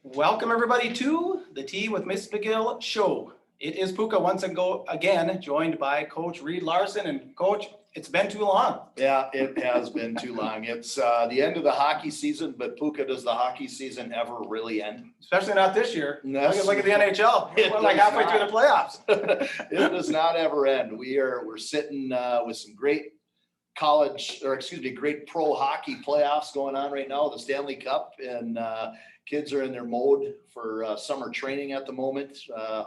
Welcome everybody to the Tea with Ms McGill Show. It is Puka once again, joined by Coach Reed Larson. And Coach, it's been too long. Yeah, it has been too long. It's the end of the hockey season, but Puka, does the hockey season ever really end? Especially not this year. No. Look at the NHL. We're like halfway through the playoffs. It does not ever end. We're sitting with some great great pro hockey playoffs going on right now, the Stanley Cup, and kids are in their mode for summer training at the moment.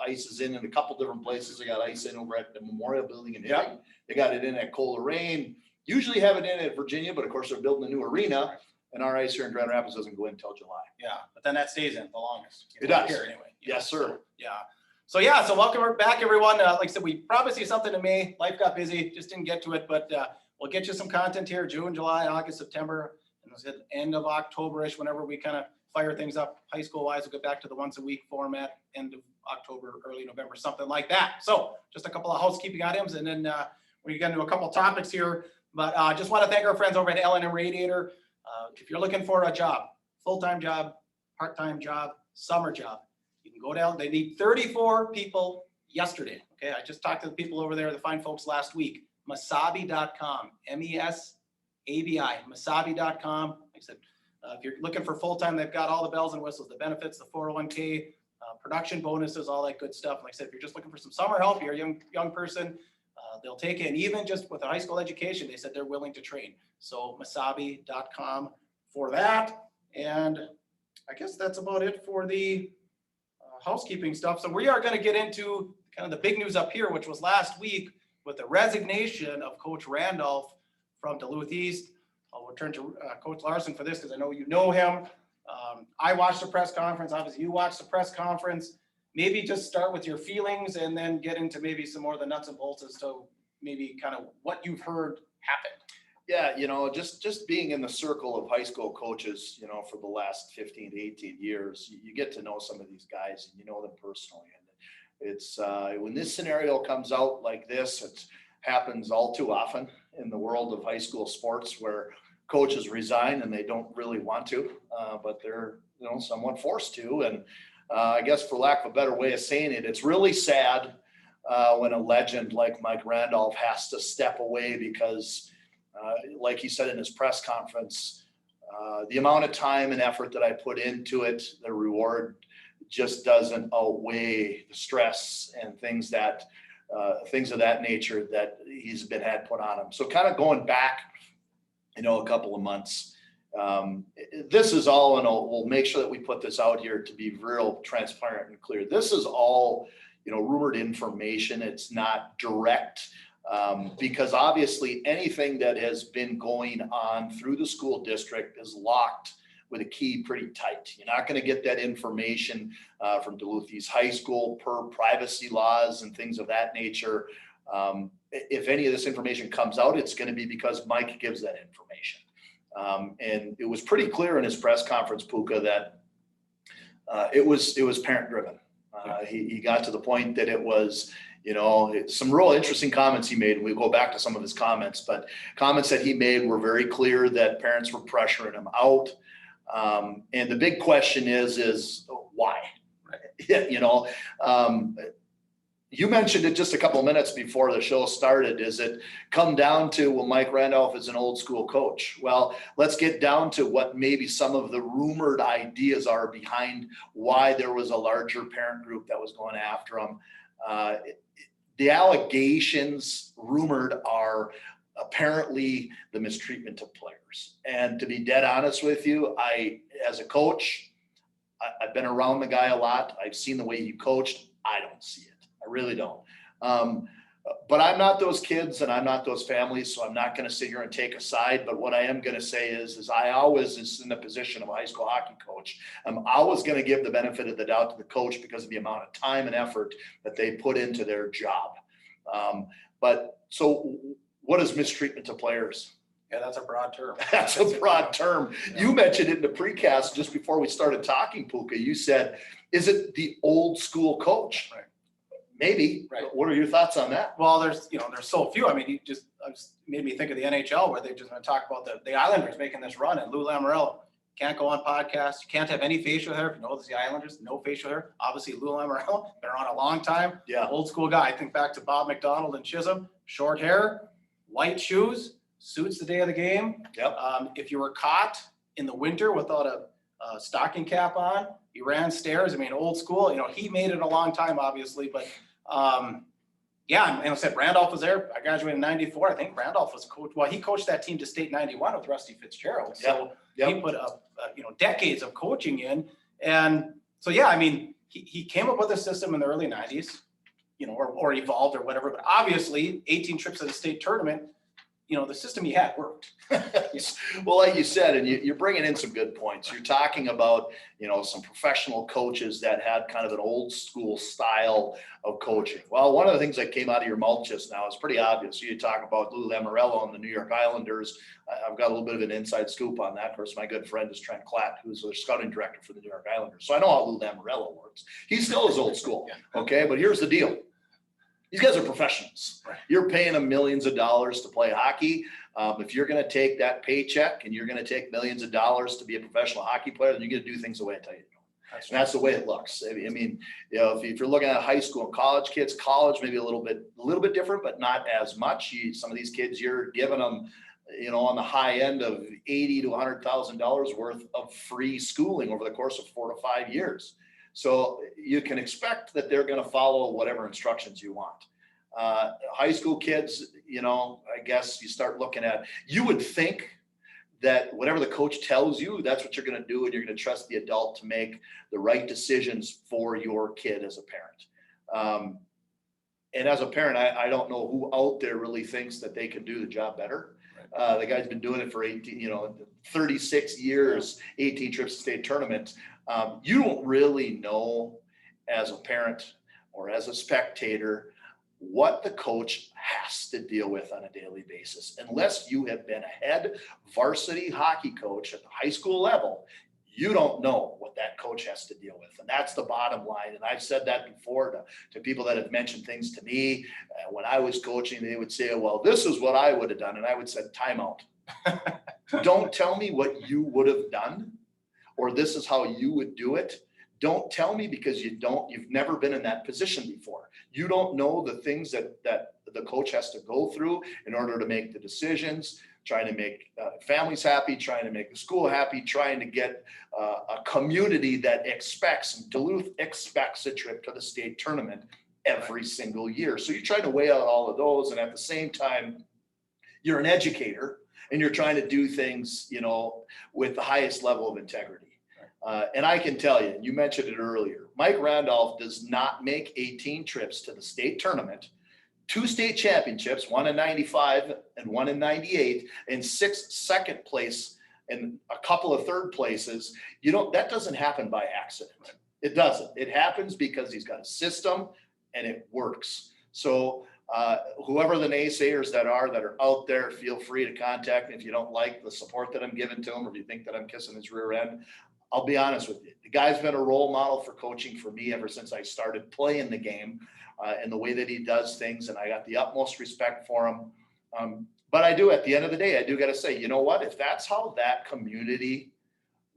Ice is in a couple different places. They got ice in over at the Memorial Building in Hibbing. They got it in at Coleraine. Usually have it in at Virginia, but of course they're building a new arena, and our ice here in Grand Rapids doesn't go in until July. Yeah, but then that stays in the longest. It does. Here anyway. Yes, sir. So welcome back, everyone. Like I said, we promised you something in May. Life got busy, just didn't get to it, but we'll get you some content here, June, July, August, September, and at the end of October-ish, whenever we kind of fire things up high school-wise. We'll get back to the once-a-week format, end of October, early November, something like that. So just a couple of housekeeping items, and then we get into a couple of topics here. But I just want to thank our friends over at L&M Radiator. If you're looking for a job, full-time job, part-time job, summer job, you can go down. They need 34 people yesterday. Okay, I just talked to the people over there, the fine folks last week. Mesabi.com, MESABI, Mesabi.com. Like I said, if you're looking for full-time, they've got all the bells and whistles, the benefits, the 401k, production bonuses, all that good stuff. Like I said, if you're just looking for some summer help, you're a young person, they'll take it. And even just with a high school education, they said they're willing to train. So Mesabi.com for that. And I guess that's about it for the housekeeping stuff. So we are going to get into kind of the big news up here, which was last week with the resignation of Coach Randolph from Duluth East. I'll return to Coach Larson for this because I know you know him. I watched the press conference. Obviously, you watched the press conference. Maybe just start with your feelings and then get into maybe some more of the nuts and bolts as to maybe kind of what you've heard happen. Yeah, just being in the circle of high school coaches, for the last 15 to 18 years, you get to know some of these guys and you know them personally. And it's when this scenario comes out like this, it happens all too often in the world of high school sports where coaches resign and they don't really want to, but they're somewhat forced to. And I guess for lack of a better way of saying it, it's really sad when a legend like Mike Randolph has to step away because like he said in his press conference, the amount of time and effort that I put into it, the reward just doesn't outweigh the stress and things of that nature that he's had put on him. So kind of going back, a couple of months, this is all, and we'll make sure that we put this out here to be real transparent and clear. This is all, rumored information. It's not direct. Because obviously anything that has been going on through the school district is locked with a key pretty tight. You're not going to get that information from Duluth East High School per privacy laws and things of that nature. If any of this information comes out, it's going to be because Mike gives that information. And it was pretty clear in his press conference, Puka, that it was parent driven. He got to the point that it was, some real interesting comments he made. And we'll go back to some of his comments, but comments that he made were very clear that parents were pressuring him out. And the big question is why? Right. You mentioned it just a couple of minutes before the show started. Does it come down to, well, Mike Randolph is an old school coach? Well, let's get down to what maybe some of the rumored ideas are behind why there was a larger parent group that was going after him. The allegations rumored are apparently the mistreatment of players. And to be dead honest with you, as a coach, I've been around the guy a lot. I've seen the way he coached. I don't see it. I really don't. But I'm not those kids and I'm not those families, so I'm not going to sit here and take a side. But what I am going to say is I always, is in the position of a high school hockey coach, I'm always going to give the benefit of the doubt to the coach because of the amount of time and effort that they put into their job. But so what is mistreatment to players? Yeah, that's a broad term. That's a broad term. Yeah. You mentioned it in the precast just before we started talking, Puka. You said, is it the old school coach? Right. Maybe. Right. What are your thoughts on that? Well, there's so few. I mean, made me think of the NHL where they've just been talking about the Islanders making this run and Lou Lamoriello can't go on podcasts, you can't have any facial hair. If you know the Islanders, no facial hair. Obviously, Lou Lamoriello, been around a long time. Yeah. Old school guy. I think back to Bob McDonald and Chisholm, short hair, white shoes, suits the day of the game. Yep. If you were caught in the winter without a stocking cap on, you ran stairs. I mean, old school, he made it a long time, obviously, but yeah, and I said Randolph was there. I graduated in '94. I think Randolph was coach. Well, he coached that team to state '91 with Rusty Fitzgerald. So he put decades of coaching in, and so yeah, I mean, he came up with a system in the early '90s, or evolved or whatever. But obviously, 18 trips to the state tournament, the system he had worked. Well, like you said, and you're bringing in some good points. You're talking about, some professional coaches that had kind of an old school style of coaching. Well, one of the things that came out of your mouth just now is pretty obvious. You talk about Lou Lamoriello and the New York Islanders. I've got a little bit of an inside scoop on that. Of course, my good friend is Trent Klatt, who's the scouting director for the New York Islanders. So I know how Lou Lamoriello works. He still is old school. Okay, but here's the deal. These guys are professionals. Right. You're paying them millions of dollars to play hockey. If you're going to take that paycheck and you're going to take millions of dollars to be a professional hockey player, then you're going to do things the way I tell you to do. And that's the way it looks. I mean, if you're looking at high school and college kids, college maybe a little bit different, but not as much. Some of these kids, you're giving them, on the high end of $80,000 to $100,000 worth of free schooling over the course of 4 to 5 years. So you can expect that they're going to follow whatever instructions you want. High school kids, I guess you start looking at, you would think that whatever the coach tells you, that's what you're going to do. And you're going to trust the adult to make the right decisions for your kid as a parent. And as a parent, I don't know who out there really thinks that they can do the job better. The guy's been doing it for 36 years, 18 trips to state tournament. You don't really know as a parent or as a spectator what the coach has to deal with on a daily basis. Unless you have been a head varsity hockey coach at the high school level, you don't know what that coach has to deal with. And that's the bottom line. And I've said that before to people that have mentioned things to me. When I was coaching, they would say, well, this is what I would have done. And I would say, timeout. Don't tell me what you would have done, or this is how you would do it. Don't tell me, because you've never been in that position before. You don't know the things that the coach has to go through in order to make the decisions, trying to make families happy, trying to make the school happy, trying to get a community that expects, Duluth expects a trip to the state tournament every single year. So you're trying to weigh out all of those. And at the same time, you're an educator and you're trying to do things, with the highest level of integrity. And I can tell you, you mentioned it earlier, Mike Randolph does not make 18 trips to the state tournament, 2 state championships, one in '95 and one in '98, and 6 second place and a couple of third places. That doesn't happen by accident. It doesn't. It happens because he's got a system and it works. So whoever the naysayers that are out there, feel free to contact me if you don't like the support that I'm giving to him, or if you think that I'm kissing his rear end. I'll be honest with you. The guy's been a role model for coaching for me ever since I started playing the game, and the way that he does things. And I got the utmost respect for him. But I do, at the end of the day, I do got to say, you know what? If that's how that community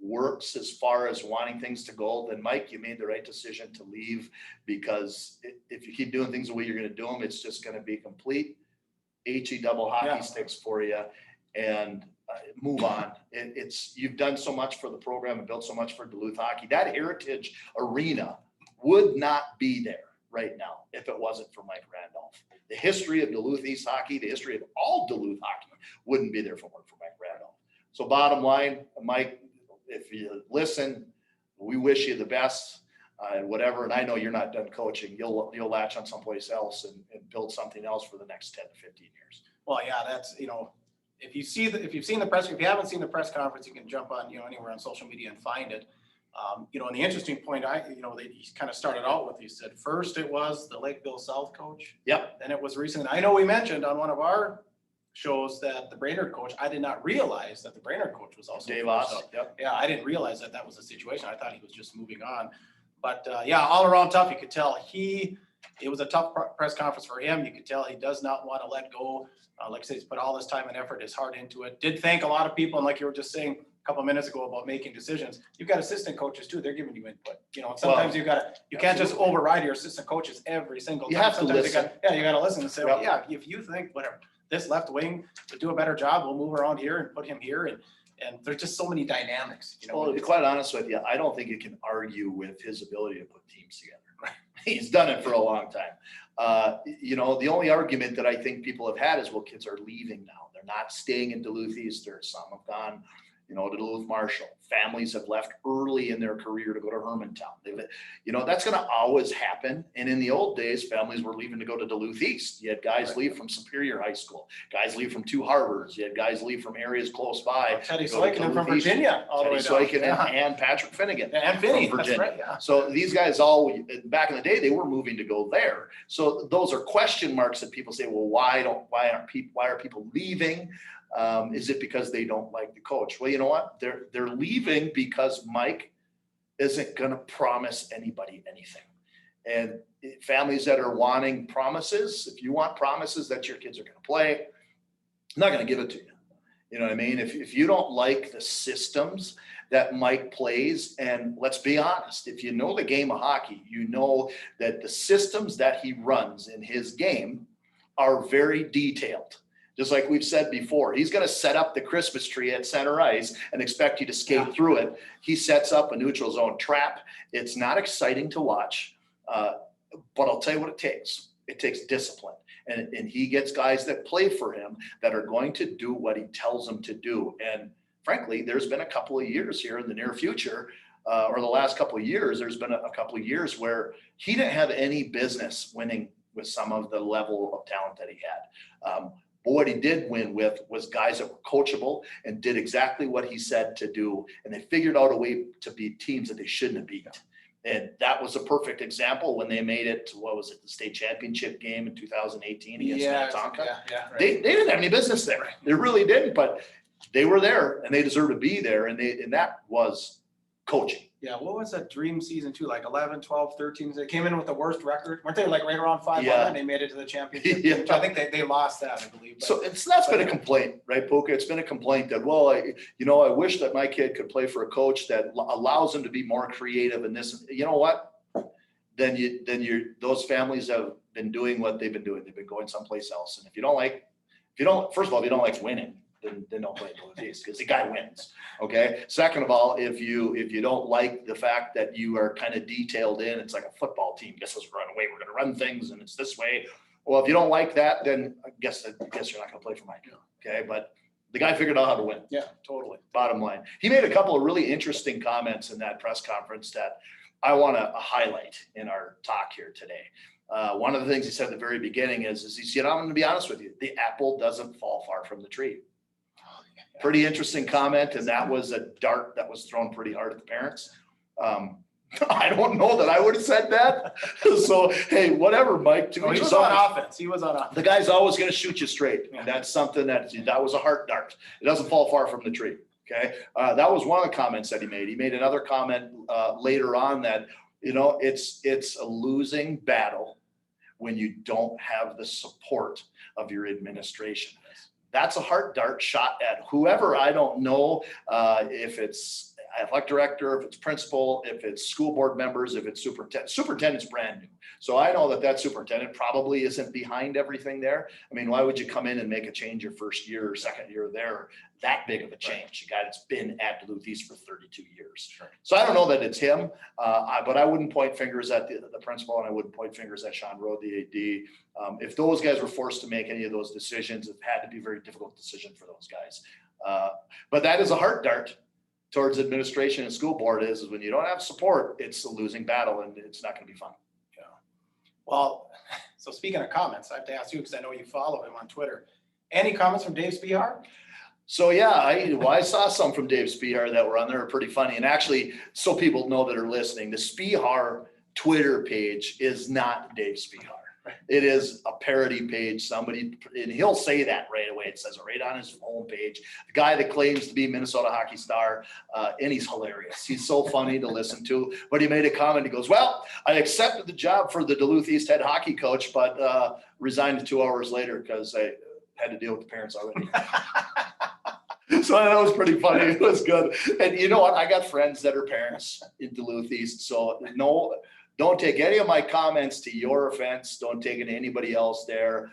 works as far as wanting things to go, then Mike, you made the right decision to leave, because if you keep doing things the way you're going to do them, it's just going to be complete HE double hockey sticks for you. And move on. You've done so much for the program and built so much for Duluth hockey. That heritage arena would not be there right now if it wasn't for Mike Randolph. The history of Duluth East hockey, the history of all Duluth hockey wouldn't be there if it weren't for Mike Randolph. So bottom line, Mike, if you listen, we wish you the best and whatever. And I know you're not done coaching. You'll latch on someplace else and build something else for the next 10 to 15 years. Well, yeah, that's, if you've seen the press, if you haven't seen the press conference, you can jump on, anywhere on social media and find it. And the interesting point, he kind of started out with, he said, first it was the Lakeville South coach. Yep. Then it was recent. I know we mentioned on one of our shows that the Brainerd coach, I did not realize that the Brainerd coach was also Dave Oss. Yep. Yeah, I didn't realize that was the situation. I thought he was just moving on. But all around tough. You could tell it was a tough press conference for him. You could tell he does not want to let go. Like I said, he's put all this time and effort, his heart into it. Did thank a lot of people. And like you were just saying, couple of minutes ago about making decisions. You've got assistant coaches too. They're giving you input. And sometimes you can't just override your assistant coaches every single time. You have to Sometimes listen. you got to listen and say, well, yeah, if you think whatever, this left wing to do a better job, we'll move around here and put him here. And there's just so many dynamics. Well, to be quite honest with you, I don't think you can argue with his ability to put teams together. He's done it for a long time. The only argument that I think people have had is, well, kids are leaving now. They're not staying in Duluth Easter. Some have gone, to Duluth Marshall. Families have left early in their career to go to Hermantown. That's going to always happen. And in the old days, families were leaving to go to Duluth East. You had guys leave from Superior High School, guys leave from 2 Harbors. You had guys leave from areas close by. Teddy Soikin from Virginia. Teddy Soikin and Patrick Finnegan. And Finney, from Virginia. that's right, yeah. So these guys all, back in the day, they were moving to go there. So those are question marks that people say, well, why are people leaving? Is it because they don't like the coach? Well, you know what? They're leaving because Mike isn't going to promise anybody anything. And families that are wanting promises, if you want promises that your kids are going to play, I'm not going to give it to you. You know what I mean? If you don't like the systems that Mike plays, and let's be honest, if you know the game of hockey, you know that the systems that he runs in his game are very detailed. Just like we've said before, he's going to set up the Christmas tree at center ice and expect you to skate through it. He sets up a neutral zone trap. It's not exciting to watch, but I'll tell you what it takes. It takes discipline. And he gets guys that play for him that are going to do what he tells them to do. And frankly, there's been a couple of years here in the near future, or the last couple of years, there's been a couple of years where he didn't have any business winning with some of the level of talent that he had. But what he did win with was guys that were coachable and did exactly what he said to do. And they figured out a way to beat teams that they shouldn't have beat. And that was a perfect example when they made it to, the state championship game in 2018 against Minnetonka. Right. They didn't have any business there. They really didn't, but they were there and they deserve to be there. And that was coaching. Yeah, what was that dream season too? Like 11, 12, 13? They came in with the worst record. Weren't they like right around 500 and they made it to the championship? Yeah. Which I think they lost that, I believe. But, So that's been a complaint, right, Puka? It's been a complaint that, I wish that my kid could play for a coach that allows him to be more creative in this. You know what? Then those families have been doing what they've been doing. They've been going someplace else. And if you don't like winning, then don't play Duluth East because the guy wins. Okay. Second of all, if you don't like the fact that you are kind of detailed in, it's like a football team. Guess let's run away. We're going to run things, and it's this way. Well, if you don't like that, then I guess you're not going to play for Mike. Okay, but the guy figured out how to win. Yeah, totally. Bottom line, he made a couple of really interesting comments in that press conference that I want to highlight in our talk here today. One of the things he said at the very beginning is he said, I'm going to be honest with you, the apple doesn't fall far from the tree. Pretty interesting comment, and that was a dart that was thrown pretty hard at the parents. I don't know that I would have said that. So, hey, whatever, Mike. He was on offense. The guy's always going to shoot you straight. And that's something that was a heart dart. It doesn't fall far from the tree. Okay. That was one of the comments that he made. He made another comment later on that, it's a losing battle when you don't have the support of your administration. That's a heart dart shot at whoever. I don't know if it's athletic director, if it's principal, if it's school board members, if it's superintendent. Superintendent's brand new. So I know that superintendent probably isn't behind everything there. I mean, why would you come in and make a change your first year or second year there? That big of a change. A guy that's been at Duluth East for 32 years. Sure. So I don't know that it's him, but I wouldn't point fingers at the principal, and I wouldn't point fingers at Sean Rowe, the AD. If those guys were forced to make any of those decisions, it had to be a very difficult decision for those guys. But that is a heart dart towards administration and school board is when you don't have support, it's a losing battle and it's not going to be fun. Yeah. Well, so speaking of comments, I have to ask you because I know you follow him on Twitter. Any comments from Dave Spihar? So yeah, I saw some from Dave Spihar that were on there, pretty funny. And actually, so people know that are listening, the Spihar Twitter page is not Dave Spihar. It is a parody page. Somebody, and he'll say that right away. It says it right on his homepage. The guy that claims to be Minnesota hockey star, and he's hilarious. He's so funny to listen to. But he made a comment. He goes, "Well, I accepted the job for the Duluth East head hockey coach, but resigned 2 hours later because I had to deal with the parents already." So that was pretty funny. It was good. And you know what? I got friends that are parents in Duluth East. So no, don't take any of my comments to your offense. Don't take it to anybody else there.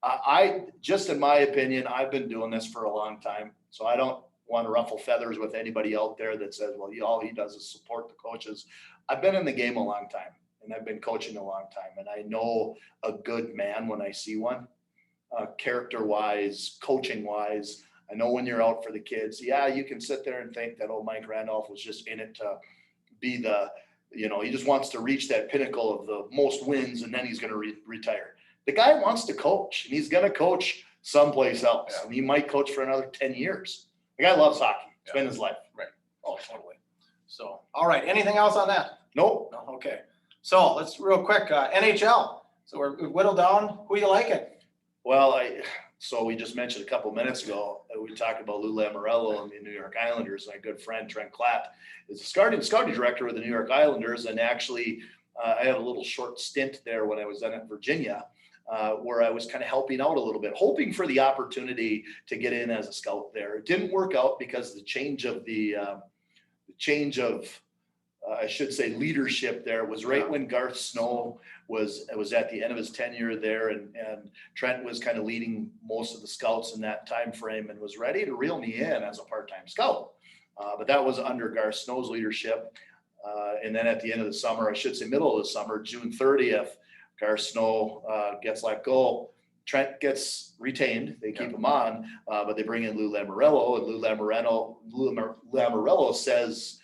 I just, in my opinion, I've been doing this for a long time. So I don't want to ruffle feathers with anybody out there that says, well, all he does is support the coaches. I've been in the game a long time and I've been coaching a long time. And I know a good man when I see one, character wise, coaching wise. I know when you're out for the kids, yeah, you can sit there and think that, oh, Mike Randolph was just in it to be the, he just wants to reach that pinnacle of the most wins and then he's going to retire. The guy wants to coach and he's going to coach someplace else. Yeah. And he might coach for another 10 years. The guy loves hockey. It's been his life. Right. Oh, totally. So, all right. Anything else on that? Nope. No. Okay. So let's real quick, NHL. So we've whittled down. Who you liking? Well, so we just mentioned a couple minutes ago, we talked about Lou Lamoriello and the New York Islanders. My good friend Trent Klatt is the scouting director of the New York Islanders. And actually, I had a little short stint there when I was in Virginia, where I was kind of helping out a little bit, hoping for the opportunity to get in as a scout there. It didn't work out because the change of I should say leadership there was right when Garth Snow was at the end of his tenure there, and Trent was kind of leading most of the scouts in that time frame and was ready to reel me in as a part-time scout. But that was under Garth Snow's leadership. And then at the end of the summer, I should say middle of the summer, June 30th, Garth Snow gets let go. Trent gets retained. They keep him on, but they bring in Lou Lamoriello, and Lou Lamoriello says,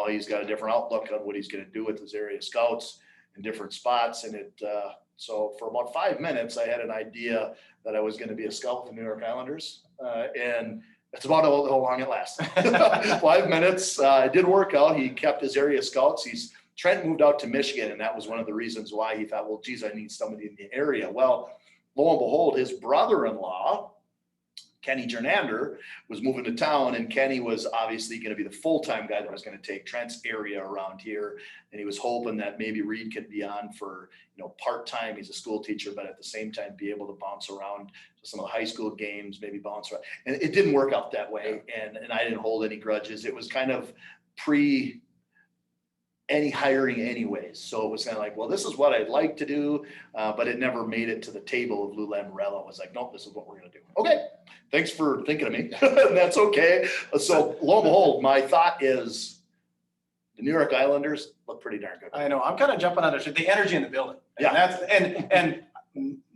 he's got a different outlook on what he's going to do with his area scouts in different spots. And so for about 5 minutes, I had an idea that I was going to be a scout with the New York Islanders. And that's about how long it lasted. 5 minutes. It did work out. He kept his area scouts. Trent moved out to Michigan, and that was one of the reasons why he thought, well, geez, I need somebody in the area. Well, lo and behold, his brother-in-law, Kenny Gernander, was moving to town, and Kenny was obviously going to be the full-time guy that was going to take Trent's area around here. And he was hoping that maybe Reed could be on for, part-time. He's a school teacher, but at the same time, be able to bounce around to some of the high school games, maybe bounce around. And it didn't work out that way. And I didn't hold any grudges. It was kind of any hiring anyways. So it was kind of like, well, this is what I'd like to do. But it never made it to the table of Lou Lamoriello. It was like, nope, this is what we're going to do. Okay. Thanks for thinking of me. That's okay. So lo and behold, my thought is the New York Islanders look pretty darn good. I know. I'm kind of jumping on the energy in the building. And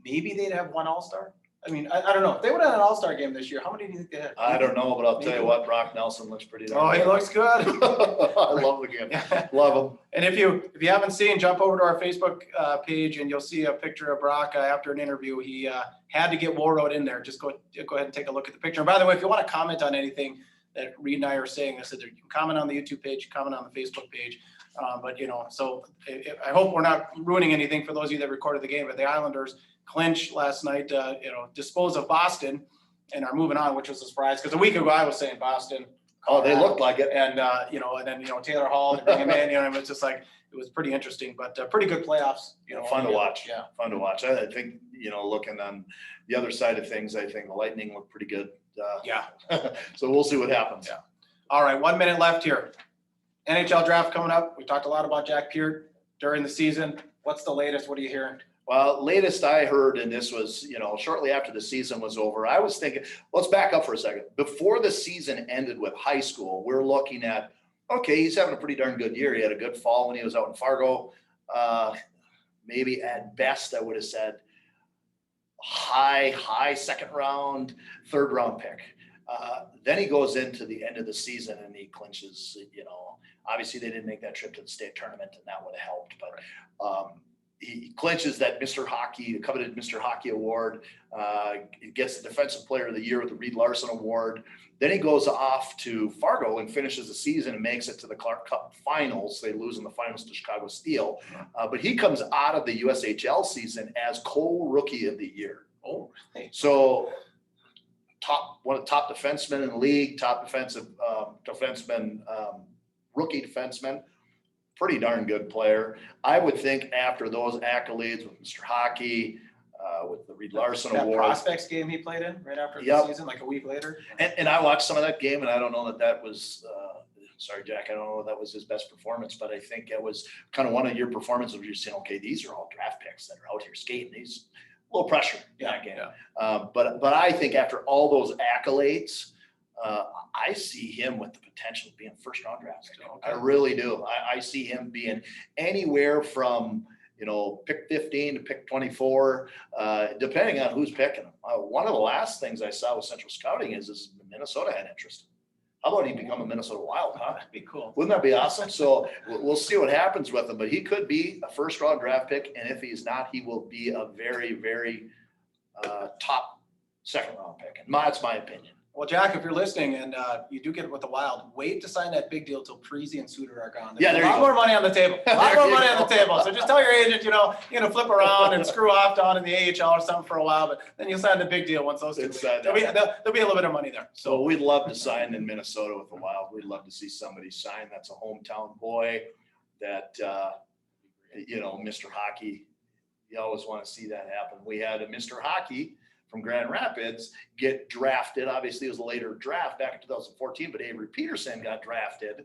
maybe they'd have one all-star. I mean, I don't know. If they would have an all-star game this year, how many do you think they had? I don't know, but I'll tell you what, Brock Nelson looks pretty darn good. He looks good. I love the game. Love him. And if you haven't seen, jump over to our Facebook page and you'll see a picture of Brock after an interview. He had to get Warroad in there. Just go ahead and take a look at the picture. And by the way, if you want to comment on anything that Reed and I are saying, I said you can comment on the YouTube page, comment on the Facebook page. But so I hope we're not ruining anything for those of you that recorded the game. But the Islanders clinch last night, dispose of Boston and are moving on, which was a surprise because a week ago I was saying Boston. Oh, they looked like it. And, and then, Taylor Hall to bring him in, it was just like, it was pretty interesting, but pretty good playoffs, Fun to watch. Yeah. Fun to watch. I think, looking on the other side of things, I think the Lightning look pretty good. So we'll see what happens. Yeah. All right. 1 minute left here. NHL draft coming up. We talked a lot about Jack Peart during the season. What's the latest? What are you hearing? Well, latest I heard, and this was, shortly after the season was over, I was thinking, let's back up for a second. Before the season ended with high school, we're looking at, okay, he's having a pretty darn good year. He had a good fall when he was out in Fargo. Maybe at best, I would have said high second round, third round pick. Then he goes into the end of the season and he clinches, obviously they didn't make that trip to the state tournament and that would have helped, but he clinches that Mr. Hockey, the coveted Mr. Hockey award. He gets the Defensive Player of the Year with the Reed Larson Award. Then he goes off to Fargo and finishes the season and makes it to the Clark Cup finals. They lose in the finals to Chicago Steel. But he comes out of the USHL season as co-rookie of the year. Oh, really? So one of the top defensemen in the league, top defensive defenseman, rookie defenseman. Pretty darn good player. I would think after those accolades with Mr. Hockey, with the Reed Larson That Award. prospects game he played in right after the Yep. season, like a week later. And I watched some of that game, and I don't know that was, sorry, Jack, I don't know if that was his best performance, but I think it was kind of one of your performances where you're saying, okay, these are all draft picks that are out here skating. These a little pressure in that game. Yeah. But I think after all those accolades, I see him with the potential of being a first round draft pick. Okay. I really do. I see him being anywhere from, pick 15 to pick 24, depending on who's picking him. One of the last things I saw with Central Scouting is Minnesota had interest. How about he become a Minnesota Wild, huh? That'd be cool. Wouldn't that be awesome? So we'll see what happens with him, but he could be a first round draft pick. And if he's not, he will be a very, very top second round pick. And that's my opinion. Well, Jack, if you're listening and you do get it with the Wild, wait to sign that big deal till Parisi and Suter are gone. Yeah, There's there a you lot go. more money on the table. A lot There more you money on the go. table. So just tell your agent, you're gonna flip around and screw off down in the AHL or something for a while, but then you'll sign the big deal once those two. It's, There'll be a little bit of money there. So So we'd love to sign in Minnesota with the Wild. We'd love to see somebody sign. That's a hometown boy that, Mr. Hockey, you always want to see that happen. We had a Mr. Hockey from Grand Rapids get drafted. Obviously, it was a later draft back in 2014, but Avery Peterson got drafted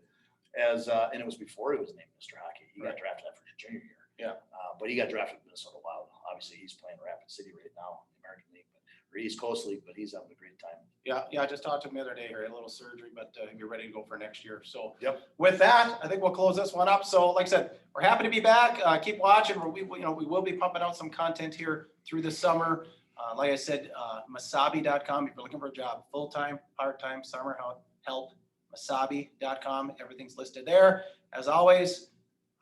and it was before he was named Mr. Hockey. He got drafted after his junior year. Yeah. But he got drafted with Minnesota Wild. Obviously, he's playing Rapid City right now, in the American League, or East Coast League, but he's having a great time. yeah, I just talked to him the other day here, a little surgery, but you're ready to go for next year. So Yep. with that, I think we'll close this one up. So like I said, we're happy to be back. Keep watching. We will be pumping out some content here through the summer. Like I said, masabi.com, if you're looking for a job, full-time, part-time, summer help, masabi.com. Everything's listed there. As always,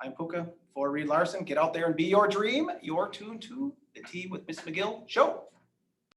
I'm Puka for Reed Larson. Get out there and be your dream. You're tuned to the Tea with Ms. McGill Show.